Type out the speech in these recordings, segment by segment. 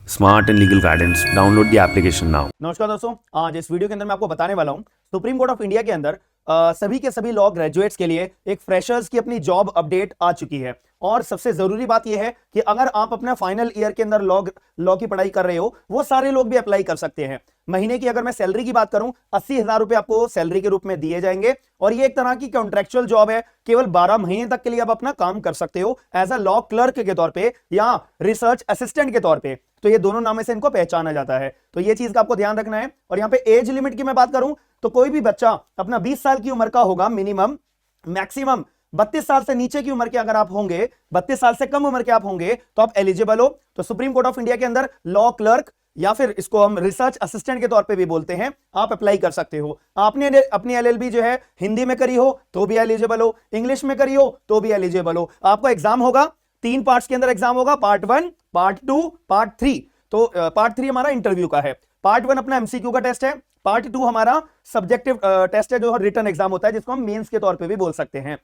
Smart and legal guidance. Download the application now. नमस्कार दोस्तों, आज इस वीडियो के अंदर मैं आपको बताने वाला हूं सुप्रीम कोर्ट ऑफ इंडिया के अंदर सभी के सभी लॉ ग्रेजुएट्स के लिए एक फ्रेशर्स की अपनी जॉब अपडेट आ चुकी है। और सबसे जरूरी बात यह है कि अगर आप अपना फाइनल ईयर के अंदर लॉ की पढ़ाई कर रहे हो, वो सारे लोग भी अप्लाई कर सकते हैं। महीने की अगर मैं सैलरी की बात करूं, 80,000 रुपए आपको सैलरी के रूप में दिए जाएंगे। और ये एक तरह की कॉन्ट्रेक्चुअल जॉब है, केवल 12 महीने तक के लिए आप अपना काम कर सकते हो एज अ लॉ क्लर्क के तौर पे या रिसर्च असिस्टेंट के तौर पे। तो ये दोनों नाम से इनको पहचाना जाता है, तो ये चीज का आपको ध्यान रखना है। और यहाँ पे एज लिमिट की मैं बात करूं तो कोई भी बच्चा अपना 20 साल की उम्र का होगा मिनिमम, मैक्सिमम 32 साल से नीचे की उम्र के अगर आप होंगे, 32 साल से कम उम्र के आप होंगे तो आप एलिजिबल हो। तो सुप्रीम कोर्ट ऑफ इंडिया के अंदर लॉ क्लर्क या फिर इसको हम रिसर्च असिस्टेंट के तौर पे भी बोलते हैं, आप अप्लाई कर सकते हो। आपने अपनी एलएलबी जो है हिंदी में करी हो तो भी एलिजिबल हो, इंग्लिश में करी हो तो भी एलिजिबल हो। आपका एग्जाम होगा 3 पार्ट्स के अंदर एग्जाम होगा, पार्ट 1, पार्ट 2, पार्ट 3। तो पार्ट 3 हमारा इंटरव्यू का है, पार्ट 1 अपना एमसीक्यू का टेस्ट है, पार्ट 2 हमारा सब्जेक्टिव टेस्ट है जो रिटन एग्जाम होता है, जिसको हम मेंस के तौर पे भी बोल सकते हैं।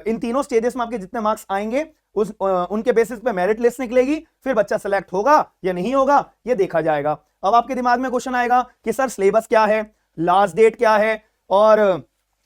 इन तीनों स्टेजेस में आपके जितने मार्क्स आएंगे उनके बेसिस पे मेरिट लिस्ट निकलेगी, फिर बच्चा सेलेक्ट होगा या नहीं होगा ये देखा जाएगा। अब आपके दिमाग में क्वेश्चन आएगा कि सर सिलेबस क्या है, लास्ट डेट क्या है और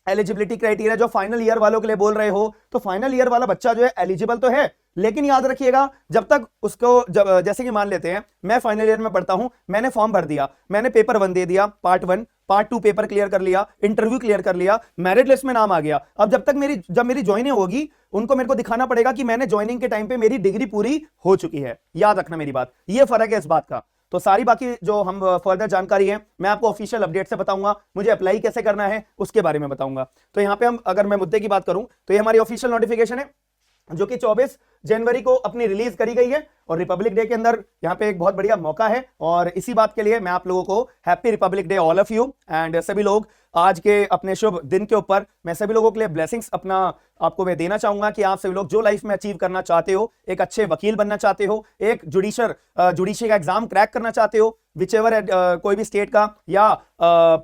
एलिजिबिलिटी क्राइटेरिया जो फाइनल ईयर वालों के लिए बोल रहे हो। तो फाइनल ईयर वाला बच्चा जो है एलिजिबल तो है, लेकिन याद रखिएगा जब तक उसको जैसे कि मान लेते हैं मैं फाइनल ईयर में पढ़ता हूं, मैंने फॉर्म भर दिया, मैंने पेपर 1 दे दिया, पार्ट 1, पार्ट 2 पेपर क्लियर कर लिया, इंटरव्यू क्लियर कर लिया, मेरिट लिस्ट में नाम आ गया। अब जब मेरी ज्वाइनिंग होगी, उनको मेरे को दिखाना पड़ेगा कि मैंने ज्वाइनिंग के टाइम पे मेरी डिग्री पूरी हो चुकी है। याद रखना मेरी बात, ये फर्क है इस बात का। तो सारी बाकी जो हम फर्दर जानकारी है मैं आपको ऑफिशियल अपडेट से बताऊंगा, मुझे अप्लाई कैसे करना है उसके बारे में बताऊंगा। तो यहाँ पे हम अगर मैं मुद्दे की बात करूं तो ये हमारी ऑफिशियल नोटिफिकेशन है जो कि 24 जनवरी को अपनी रिलीज करी गई है। और रिपब्लिक डे के अंदर यहाँ पे एक बहुत बढ़िया मौका है, और इसी बात के लिए मैं आप लोगों को happy Republic day all of you. And सभी लोग आज के अपने शुभ दिन के ऊपर मैं सभी लोगों के लिए ब्लेसिंग्स अपना आपको मैं देना चाहूंगा कि आप सभी लोग जो लाइफ में अचीव करना चाहते हो, एक अच्छे वकील बनना चाहते हो, एक जुडिशरी का एग्जाम क्रैक करना चाहते हो, विचेवर कोई भी स्टेट का, या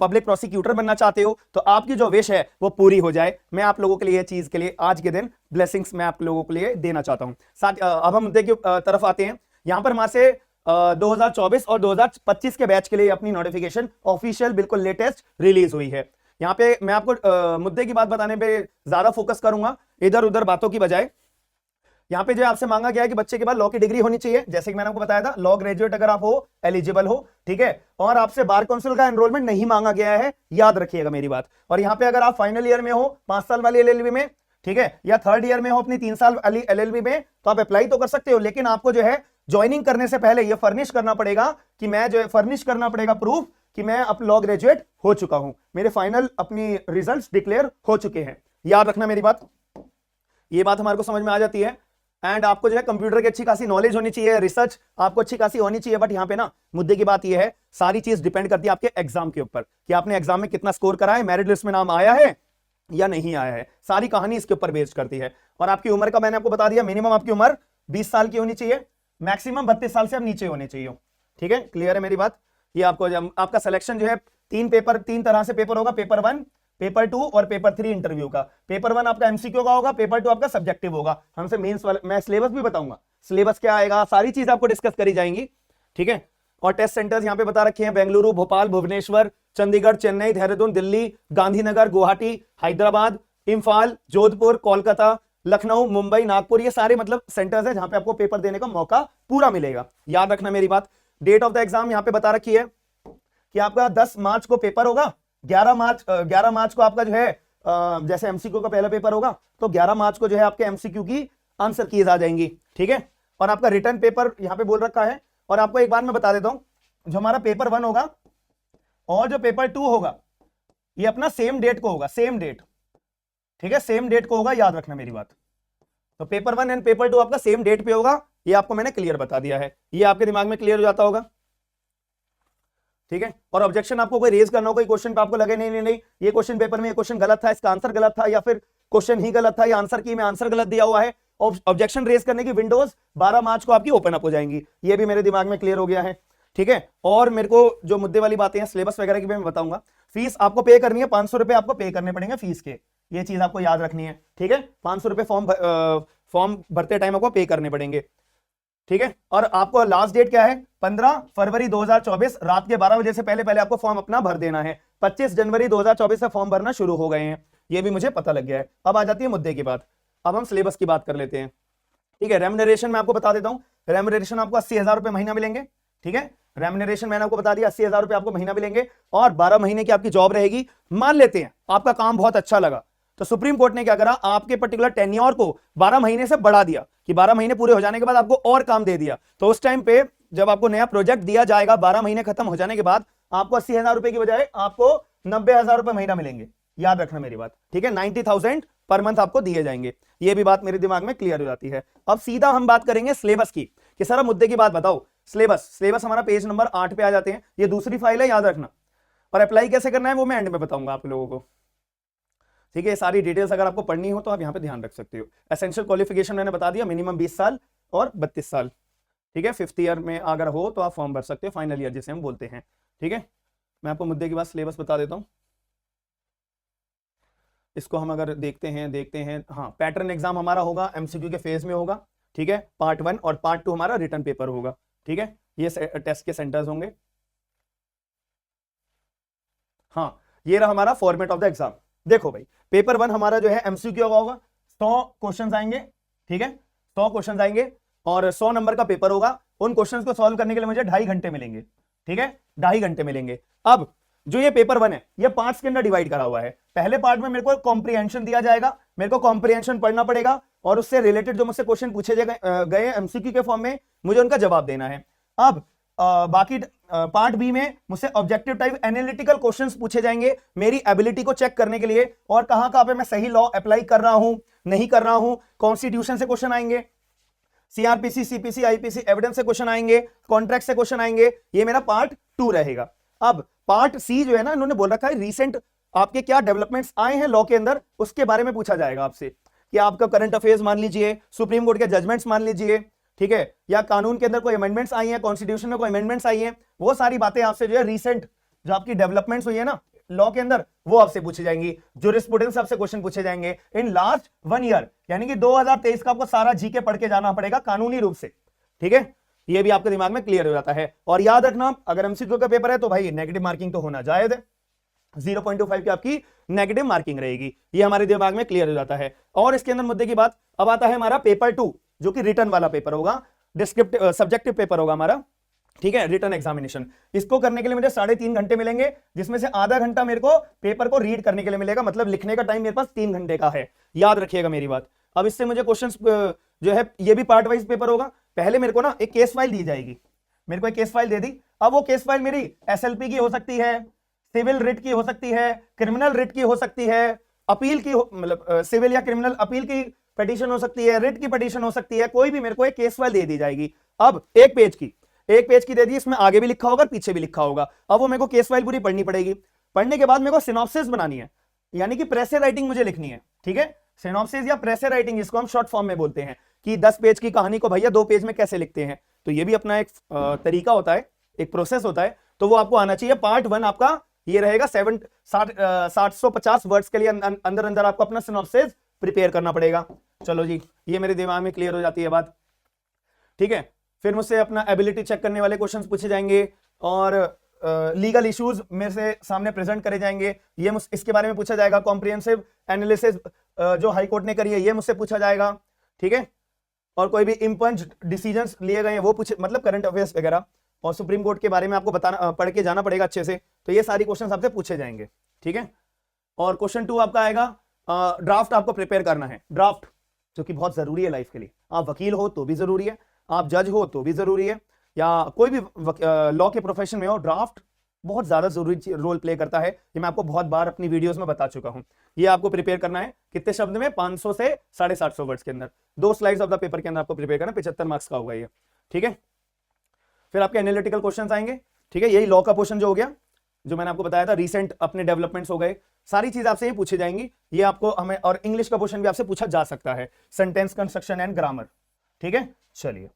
पब्लिक प्रोसिक्यूटर बनना चाहते हो, तो आपकी जो विश है वो पूरी हो जाए। मैं आप लोगों के लिए चीज के लिए आज के दिन ब्लेसिंग्स मैं आप लोगों के लिए देना चाहता हूं। साथ अब हम मुद्दे की तरफ आते हैं। यहां पर हमारे से 2024 और 2025 के बैच के लिए अपनी नोटिफिकेशन ऑफिशियल बिल्कुल लेटेस्ट रिलीज हुई है। यहां पे मैं आपको मुद्दे की बात बताने पे ज्यादा फोकस करूंगा, इधर उधर बातों की बजाय। यहां पे जो आपसे मांगा गया है कि बच्चे के बाद लॉ की डिग्री होनी चाहिए, जैसे कि मैंने आपको बताया था, लॉ ग्रेजुएट अगर आप हो, एलिजिबल हो, ठीक है। और आपसे बार काउंसिल का एनरोलमेंट नहीं मांगा गया है, याद रखिएगा मेरी बात। और यहां पे अगर आप फाइनल ईयर में हो 5 साल वाली एलएलबी में, ठीक है, या थर्ड ईयर में हो अपनी 3 साल वाली एलएलबी में, तो आप अप्लाई तो कर सकते हो, लेकिन आपको जो है ज्वाइनिंग करने से पहले ये फर्निश करना पड़ेगा कि मैं जो है फर्निश करना पड़ेगा प्रूफ कि मैं अब लॉ ग्रेजुएट हो चुका हूं, मेरे फाइनल अपनी रिजल्ट्स डिक्लेयर हो चुके हैं। याद रखना मेरी बात, ये बात हमारे को समझ में आ जाती है। एंड आपको जो है कंप्यूटर की अच्छी खासी नॉलेज होनी चाहिए, रिसर्च आपको अच्छी खासी होनी चाहिए। बट यहाँ पे ना मुद्दे की बात ये है, सारी चीज डिपेंड करती है आपके एग्जाम के ऊपर कि आपने एग्जाम में कितना स्कोर करा है, मेरिट लिस्ट में नाम आया है या नहीं आया है, सारी कहानी इसके ऊपर बेस्ड करती है। और आपकी उम्र का मैंने आपको बता दिया, मिनिमम आपकी उम्र 20 साल की होनी चाहिए, मैक्सिमम 32 साल से आप नीचे होने चाहिए, ठीक है। क्लियर है मेरी बात। ये आपको आपका सिलेक्शन जो है 3 तरह से पेपर होगा, पेपर 1, पेपर 2 और पेपर 3 इंटरव्यू का। पेपर 1 आपका एमसीक्यू का होगा, पेपर 2 आपका सब्जेक्टिव होगा। हमसे मेंस वाला मैं सिलेबस भी बताऊंगा, सिलेबस क्या आएगा, सारी चीज आपको डिस्कस करी जाएंगी, ठीक है। और टेस्ट सेंटर्स यहां पे बता रखे हैं, बेंगलुरु, भोपाल, भुवनेश्वर, चंडीगढ़, चेन्नई, देहरादून, दिल्ली, गांधीनगर, गुवाहाटी, हैदराबाद, इंफाल, जोधपुर, कोलकाता, लखनऊ, मुंबई, नागपुर, ये सारे मतलब सेंटर्स है जहां पे आपको पेपर देने का मौका पूरा मिलेगा। याद रखना मेरी बात। डेट ऑफ द एग्जाम यहां पे बता रखी है कि आपका 10 मार्च को पेपर होगा, 11 मार्च को आपका जो है जैसे एमसीक्यू का पहला पेपर होगा, तो 11 मार्च को जो है आपके एमसीक्यू की आंसर कीज आ जाएंगी, ठीक है। और आपका रिटर्न पेपर यहां पे बोल रखा है। और आपको एक बात मैं बता देता हूं, जो हमारा पेपर 1 होगा और जो पेपर 2 होगा, ये अपना सेम डेट को होगा, सेम डेट, ठीक है, सेम डेट को होगा, याद रखना मेरी बात। तो पेपर 1 एंड पेपर 2 आपका सेम डेट पे होगा, ये आपको मैंने क्लियर बता दिया है, ये आपके दिमाग में क्लियर हो जाता होगा, ठीक है। और ऑब्जेक्शन आपको कोई रेज करना हो, कोई क्वेश्चन पे आपको लगे नहीं नहीं नहीं ये क्वेश्चन पेपर में ये क्वेश्चन गलत था, इसका आंसर गलत था, या फिर क्वेश्चन ही गलत था, या आंसर की में आंसर गलत दिया हुआ है, ऑब्जेक्शन रेज करने की विंडोज 12 मार्च को आपकी ओपन अप हो जाएंगी, ये भी मेरे दिमाग में क्लियर हो गया है, ठीक है। और मेरे को जो मुद्दे वाली बातें हैं सिलेबस वगैरह की मैं बताऊंगा। फीस आपको पे करनी है, 500 रुपए आपको पे करने पड़ेंगे फीस के, ये चीज आपको याद रखनी है, ठीक है। 500 रुपए फॉर्म भरते टाइम आपको पे करने पड़ेंगे। ठीक है। और आपको लास्ट डेट क्या है, 15 फरवरी 2024 रात के 12 बजे से पहले पहले आपको फॉर्म अपना भर देना है। 25 जनवरी 2024 से फॉर्म भरना शुरू हो गए हैं, ये भी मुझे पता लग गया है। अब आ जाती है मुद्दे की बात, अब हम सिलेबस की बात कर लेते हैं। ठीक है, रेम्युनरेशन मैं आपको बता देता हूं, रेम्युनरेशन आपको 80,000 रुपए महीना मिलेंगे। ठीक है, रेम्युनरेशन मैंने आपको बता दिया 80,000 रुपए आपको महीना मिलेंगे और 12 महीने की आपकी जॉब रहेगी। मान लेते हैं आपका काम बहुत अच्छा लगा, तो सुप्रीम कोर्ट ने क्या करा, आपके पर्टिकुलर टेन्योर को 12 महीने से बढ़ा दिया कि 12 महीने पूरे हो जाने के बाद आपको और काम दे दिया। तो उस टाइम पे जब आपको नया प्रोजेक्ट दिया जाएगा 12 महीने खत्म हो जाने के बाद, आपको 80,000 रुपए की बजाय आपको 90,000 रुपए महीना मिलेंगे। याद रखना मेरी बात, ठीक है, 90,000 पर मंथ आपको दिए जाएंगे। ये भी बात मेरे दिमाग में क्लियर हो जाती है। अब सीधा हम बात करेंगे सिलेबस की कि सर मुद्दे की बात बताओ। सिलेबस हमारा पेज नंबर 8 पे आ जाते हैं, ये दूसरी फाइल है, याद रखना। और अप्लाई कैसे करना है वो मैं एंड में बताऊंगा आप लोगों को। ठीक है, सारी डिटेल्स अगर आपको पढ़नी हो तो आप यहां पे ध्यान रख सकते हो। एसेंशियल क्वालिफिकेशन मैंने बता दिया, मिनिमम 20 साल और 32 साल। ठीक है, 5th ईयर में अगर हो तो आप फॉर्म भर सकते हो, फाइनल ईयर जिसे हम बोलते हैं। ठीक है, मैं आपको मुद्दे के बाद सिलेबस बता देता हूं। इसको हम अगर देखते हैं हाँ, पैटर्न एग्जाम हमारा होगा, एमसीक्यू के फेज में होगा। ठीक है, पार्ट 1 और पार्ट 2 हमारा रिटर्न पेपर होगा। ठीक है, ये टेस्ट के सेंटर्स होंगे। हाँ, ये रहा हमारा फॉर्मेट ऑफ द एग्जाम। देखो भाई, पेपर 1 हमारा जो है एमसीक्यू का होगा, 100 क्वेश्चंस आएंगे। ठीक है, 100 क्वेश्चंस आएंगे और 100 नंबर का पेपर होगा। उन क्वेश्चंस को सॉल्व करने के लिए मुझे 2.5 घंटे मिलेंगे। ठीक है, 2.5 घंटे मिलेंगे। अब जो ये पेपर 1 है ये पार्ट्स के अंदर डिवाइड करा हुआ है। पहले पार्ट में मेरे को कॉम्प्रिहेंशन दिया जाएगा, मेरे को कॉम्प्रिहेंशन पढ़ना पड़ेगा और उससे रिलेटेड जो मुझसे क्वेश्चन पूछे गए एमसीक्यू के फॉर्म में, मुझे उनका जवाब देना है। अब बाकी पार्ट बी में मुझसे ऑब्जेक्टिव टाइप एनालिटिकल क्वेश्चंस पूछे जाएंगे मेरी एबिलिटी को चेक करने के लिए, और कहां कहां पे मैं सही लॉ अप्लाई कर रहा हूं नहीं कर रहा हूं। कॉन्स्टिट्यूशन से क्वेश्चन आएंगे, सीआरपीसी, सीपीसी, आईपीसी, एविडेंस से क्वेश्चन आएंगे, कॉन्ट्रैक्ट से क्वेश्चन आएंगे। ये मेरा पार्ट 2 रहेगा। अब पार्ट सी जो है ना, इन्होंने बोल रखा है रिसेंट आपके क्या डेवलपमेंट्स आए हैं लॉ के अंदर, उसके बारे में पूछा जाएगा आपसे कि आपका करंट अफेयर्स मान लीजिए, सुप्रीम कोर्ट के जजमेंट्स मान लीजिए, ठीक है, या कानून के अंदर कोई अमेंडमेंट्स आई हैं, कॉन्स्टिट्यूशन में कोई अमेंडमेंट्स आई हैं, वो सारी बातें आपसे जो है रिसेंट जो आपकी डेवलपमेंट्स हुई है ना लॉ के अंदर, वो आपसे पूछी जाएंगी। ज्यूरिस्प्रूडेंस आपसे क्वेश्चन पूछे जाएंगे इन लास्ट 1 ईयर, यानी कि 2023 का आपको सारा जीके पढ़ के जाना पड़ेगा कानूनी रूप से। ठीक है, ये भी आपके दिमाग में क्लियर हो जाता है। और याद रखना, अगर एमसीक्यू का पेपर है तो भाई नेगेटिव मार्किंग तो होना जायज है, 0.25 की आपकी नेगेटिव मार्किंग रहेगी। ये हमारे दिमाग में क्लियर हो जाता है। और इसके अंदर मुद्दे की बात, अब आता है हमारा पेपर 2 जो कि रिटर्न वाला पेपर होगा, डिस्क्रिप्टिव सब्जेक्टिव पेपर होगा हमारा। ठीक है, रिटर्न एग्जामिनेशन। इसको करने के लिए मुझे 3.5 घंटे मिलेंगे, जिसमें से आधा घंटा मेरे को पेपर को रीड करने के लिए मिलेगा, मतलब लिखने का टाइम मेरे पास 3 घंटे का है। याद रखिएगा मेरी बात। अब इससे मुझे क्वेश्चंस जो है ये भी पार्ट वाइज पेपर होगा। पहले मेरे को ना एक केस फाइल दी जाएगी, मेरे को एक केस फाइल दे दी। अब वो केस फाइल मेरी एसएलपी की हो सकती है, सिविल रिट की हो सकती है, क्रिमिनल रिट की हो सकती है, अपील की मतलब सिविल या क्रिमिनल अपील की पिटीशन हो सकती है, रिट की पिटीशन हो सकती है, कोई भी मेरे को एक केस फाइल दे दी जाएगी। अब एक पेज की दे दी, इसमें आगे भी लिखा होगा पीछे भी लिखा होगा। अब वो मेरे को केस फाइल पूरी पढ़नी पड़ेगी। पढ़ने के बाद मेरे को सिनॉप्सिस बनानी है, यानी कि प्रेशर राइटिंग मुझे लिखनी है। ठीक है, सिनॉप्सिस या प्रेशर राइटिंग, इसको हम शॉर्ट फॉर्म में बोलते हैं कि 10 पेज की कहानी को भैया 2 पेज में कैसे लिखते हैं। तो ये भी अपना एक तरीका होता है, एक प्रोसेस होता है, तो वो आपको आना चाहिए। पार्ट 1 आपका ये रहेगा 750 वर्ड्स के लिए अंदर अंदर आपको अपना सिनॉप्सिस प्रिपेयर करना पड़ेगा। चलो जी, ये मेरे दिमाग में क्लियर हो जाती है बात। ठीक है, फिर मुझसे अपना एबिलिटी चेक करने वाले क्वेश्चंस पूछे जाएंगे और लीगल इश्यूज मेरे से सामने प्रेजेंट करे जाएंगे, ये इसके बारे में पूछा जाएगा। कॉम्प्रिहेंसिव एनालिसिस जो हाई कोर्ट ने करी है ये मुझसे पूछा जाएगा। ठीक है, और कोई भी इम्पंज डिसीजंस लिए गए हैं वो पूछे, मतलब करंट अफेयर्स वगैरह, और सुप्रीम कोर्ट के बारे में आपको बताना पढ़ के जाना पड़ेगा अच्छे से। तो ये सारी क्वेश्चंस आपसे पूछे जाएंगे। ठीक है, और क्वेश्चन 2 आपका आएगा, ड्राफ्ट आपको प्रिपेयर करना है। ड्राफ्ट जो कि बहुत जरूरी है लाइफ के लिए, आप वकील हो तो भी जरूरी है, आप जज हो तो भी जरूरी है, या कोई भी लॉ के प्रोफेशन में हो, ड्राफ्ट बहुत ज्यादा जरूरी रोल प्ले करता है। ये मैं आपको बहुत बार अपनी वीडियोस में बता चुका हूं। ये आपको प्रिपेयर करना है कितने शब्द में, 500 से 750 वर्ड्स के अंदर, 2 स्लाइड्स ऑफ द पेपर के अंदर आपको प्रिपेयर करना है, 75 मार्क्स का होगा ये। ठीक है, फिर आपके एनालिटिकल क्वेश्चंस आएंगे। ठीक है, यही लॉ का पोर्शन जो हो गया, जो मैंने आपको बताया था, रिसेंट अपने डेवलपमेंट्स हो गए, सारी चीज आपसे ये पूछी जाएंगी। ये आपको हमें, और इंग्लिश का पोर्शन भी आपसे पूछा जा सकता है, सेंटेंस कंस्ट्रक्शन एंड ग्रामर। ठीक है, चलिए,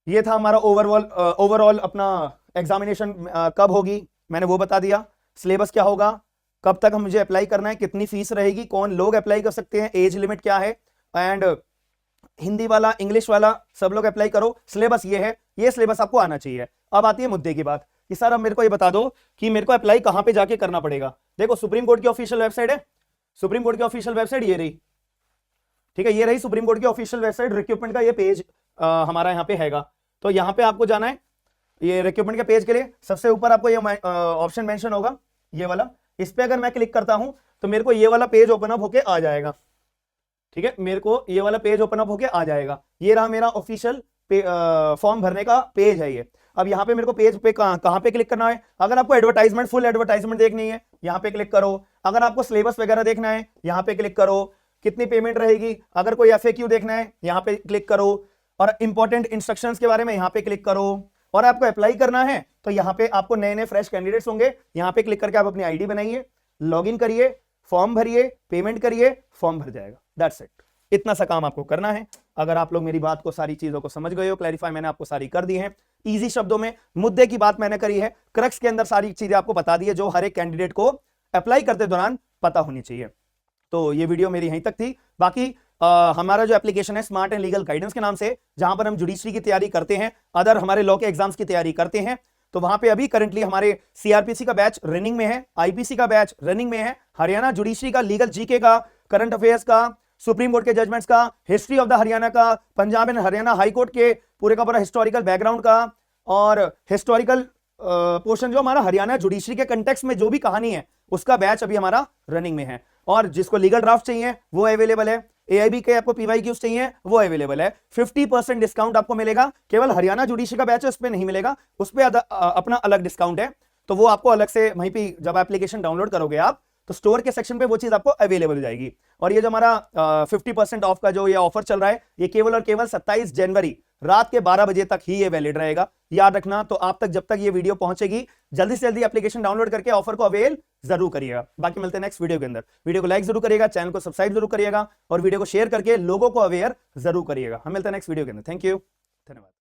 ये था हमारा ओवरऑल अपना एग्जामिनेशन कब होगी मैंने वो बता दिया, सिलेबस क्या होगा, कब तक हम मुझे अप्लाई करना है, कितनी फीस रहेगी, कौन लोग अप्लाई कर सकते हैं, एज लिमिट क्या है, एंड हिंदी वाला, इंग्लिश वाला, सब लोग अप्लाई करो। सिलेबस ये है, ये सिलेबस आपको आना चाहिए। अब आती है मुद्दे की बात कि सर अब मेरे को ये बता दो कि मेरे को अप्लाई कहां पे जाके करना पड़ेगा। देखो सुप्रीम कोर्ट की ऑफिशियल वेबसाइट है, सुप्रीम कोर्ट की ऑफिशियल वेबसाइट ये रही, ठीक है, ये रही सुप्रीम कोर्ट की ऑफिशियल वेबसाइट। रिक्रूटमेंट का ये पेज हमारा यहाँ पे हैगा। तो यहाँ पे आपको जाना है, ये रिक्रूटमेंट के पेज के लिए सबसे ऊपर आपको ये ऑप्शन मेंशन होगा, ये वाला। इस पे अगर मैं क्लिक करता हूं तो मेरे को ये वाला पेज ओपन अप होके आ जाएगा, ठीक है, मेरे को ये वाला पेज ओपन अप होके आ जाएगा। ये रहा मेरा ऑफिशियल फॉर्म भरने का पेज है ये। अब यहाँ पे मेरे को पेज पे कहाँ पे क्लिक करना है। अगर आपको एडवर्टाइजमेंट, फुल एडवर्टाइजमेंट देखनी है, यहाँ पे क्लिक करो। अगर आपको सिलेबस वगैरह देखना है, यहाँ पे क्लिक करो। कितनी पेमेंट रहेगी, अगर कोई FAQ देखना है, यहाँ पे क्लिक करो। और इंपॉर्टेंट इंस्ट्रक्शंस के बारे में यहाँ पे क्लिक करो। और आपको अप्लाई करना है तो यहाँ पे आपको नए नए फ्रेश कैंडिडेट्स होंगे, यहाँ पे क्लिक करके आप अपनी ID बनाइए, लॉगिन करिए, फॉर्म भरिए, पेमेंट करिए, फॉर्म भर जाएगा। दैट्स इट, इतना सा काम आपको करना है। अगर आप लोग मेरी बात को, सारी चीजों को समझ गए हो, क्लैरिफाई मैंने आपको सारी कर दी है, इजी शब्दों में मुद्दे की बात मैंने करी है, क्रक्स के अंदर सारी चीजें आपको बता दी है जो हर एक कैंडिडेट को अप्लाई करते दौरान पता होनी चाहिए। तो ये वीडियो मेरी यहीं तक थी। बाकी हमारा जो एप्लीकेशन है स्मार्ट एंड लीगल गाइडेंस के नाम से, जहां पर हम जुडिशरी की तैयारी करते हैं, अदर हमारे लॉ के एग्जाम्स की तैयारी करते हैं, तो वहां पे अभी करंटली हमारे CRPC का बैच रनिंग में है, IPC का बैच रनिंग में है, हरियाणा जुडिशरी का, लीगल GK का, करंट अफेयर्स का, सुप्रीम कोर्ट के जजमेंट्स का, हिस्ट्री ऑफ द हरियाणा का, Punjab and Haryana high court के पूरे का पूरा हिस्टोरिकल बैकग्राउंड का, और हिस्टोरिकल पोर्शन जो हमारा हरियाणा जुडिशरी के कंटेक्स्ट में जो भी कहानी है उसका बैच अभी हमारा रनिंग में है। और जिसको लीगल ड्राफ्ट चाहिए वो अवेलेबल है, AIB के आपको PYQs चाहिए वो अवेलेबल है। 50% डिस्काउंट आपको मिलेगा, केवल हरियाणा जुडिशरी का बैच है उस पर नहीं मिलेगा, उस पर अपना अलग डिस्काउंट है, तो वो आपको अलग से वहीं पे जब एप्लीकेशन डाउनलोड करोगे आप तो स्टोर के सेक्शन पे वो चीज आपको अवेलेबल हो जाएगी। और ये जो हमारा 50% ऑफ का जो ये ऑफर चल रहा है, ये केवल और केवल 27 जनवरी रात के 12 बजे तक ही ये वैलिड रहेगा, याद रखना। तो आप तक जब तक ये वीडियो पहुंचेगी, जल्दी से जल्दी एप्लीकेशन डाउनलोड करके ऑफर को अवेल जरूर करिएगा। बाकी मिलते हैं नेक्स्ट वीडियो के अंदर। वीडियो को लाइक जरूर करिएगा, चैनल को सब्सक्राइब जरूर करिएगा, और वीडियो को शेयर करके लोगों को अवेयर जरूर करिएगा। हम मिलते हैं नेक्स्ट वीडियो के अंदर। थैंक यू, धन्यवाद।